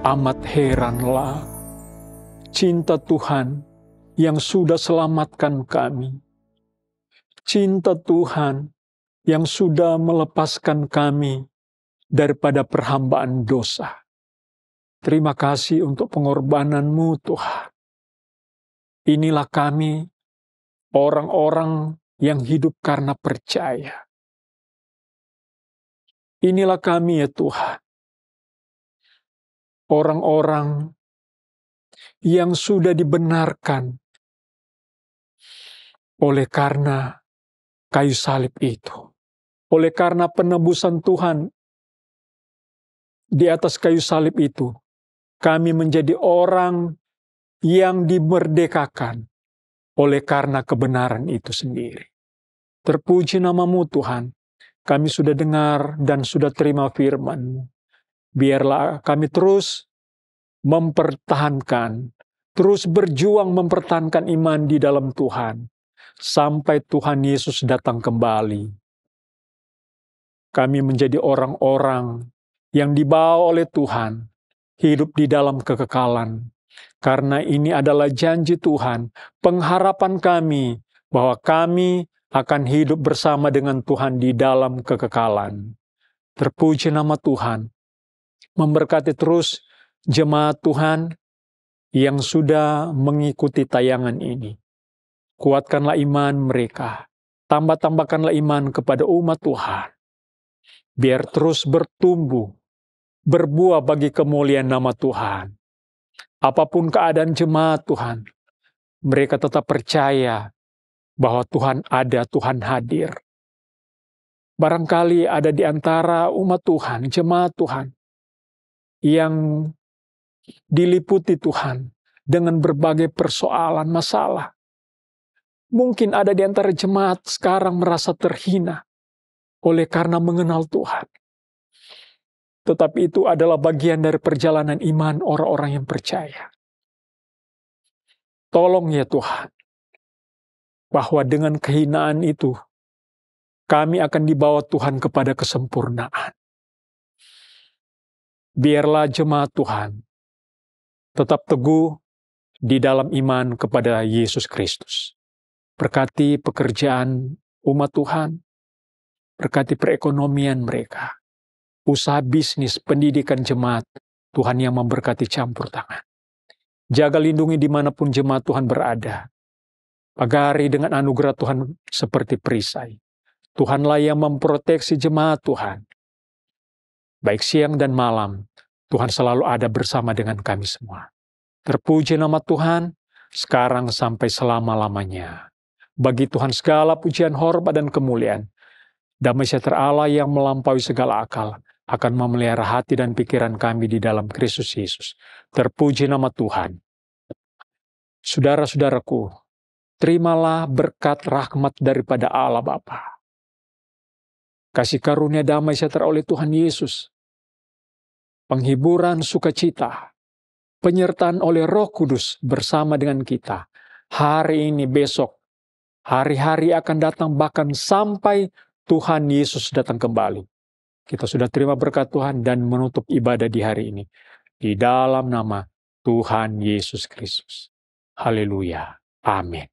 Amat heranlah cinta Tuhan yang sudah selamatkan kami. Cinta Tuhan yang sudah melepaskan kami daripada perhambaan dosa. Terima kasih untuk pengorbanan-Mu, Tuhan. Inilah kami, orang-orang yang hidup karena percaya. Inilah kami ya Tuhan, orang-orang yang sudah dibenarkan oleh karena kayu salib itu. Oleh karena penebusan Tuhan di atas kayu salib itu, kami menjadi orang yang dimerdekakan oleh karena kebenaran itu sendiri. Terpuji nama-Mu Tuhan, kami sudah dengar dan sudah terima firman-Mu. Biarlah kami terus mempertahankan, terus berjuang mempertahankan iman di dalam Tuhan, sampai Tuhan Yesus datang kembali. Kami menjadi orang-orang yang dibawa oleh Tuhan, hidup di dalam kekekalan. Karena ini adalah janji Tuhan, pengharapan kami bahwa kami akan hidup bersama dengan Tuhan di dalam kekekalan. Terpuji nama Tuhan, memberkati terus jemaat Tuhan yang sudah mengikuti tayangan ini. Kuatkanlah iman mereka, tambah-tambahkanlah iman kepada umat Tuhan. Biar terus bertumbuh, berbuah bagi kemuliaan nama Tuhan. Apapun keadaan jemaat Tuhan, mereka tetap percaya bahwa Tuhan ada, Tuhan hadir. Barangkali ada di antara umat Tuhan, jemaat Tuhan, yang diliputi Tuhan dengan berbagai persoalan, masalah. Mungkin ada di antara jemaat sekarang merasa terhina oleh karena mengenal Tuhan. Tetapi itu adalah bagian dari perjalanan iman orang-orang yang percaya. Tolong ya Tuhan, bahwa dengan kehinaan itu, kami akan dibawa Tuhan kepada kesempurnaan. Biarlah jemaat Tuhan tetap teguh di dalam iman kepada Yesus Kristus. Berkati pekerjaan umat Tuhan, berkati perekonomian mereka, usaha bisnis, pendidikan jemaat, Tuhan yang memberkati campur tangan. Jaga lindungi dimanapun jemaat Tuhan berada. Pagari dengan anugerah Tuhan seperti perisai. Tuhanlah yang memproteksi jemaat Tuhan. Baik siang dan malam, Tuhan selalu ada bersama dengan kami semua. Terpuji nama Tuhan, sekarang sampai selama-lamanya. Bagi Tuhan segala pujian, hormat, dan kemuliaan. Damai sejahtera Allah yang melampaui segala akal akan memelihara hati dan pikiran kami di dalam Kristus Yesus. Terpuji nama Tuhan. Saudara-saudaraku, terimalah berkat rahmat daripada Allah Bapa. Kasih karunia damai sejahtera oleh Tuhan Yesus. Penghiburan sukacita, penyertaan oleh Roh Kudus bersama dengan kita. Hari ini, besok, hari-hari akan datang bahkan sampai Tuhan Yesus datang kembali. Kita sudah terima berkat Tuhan dan menutup ibadah di hari ini. Di dalam nama Tuhan Yesus Kristus. Haleluya. Amin.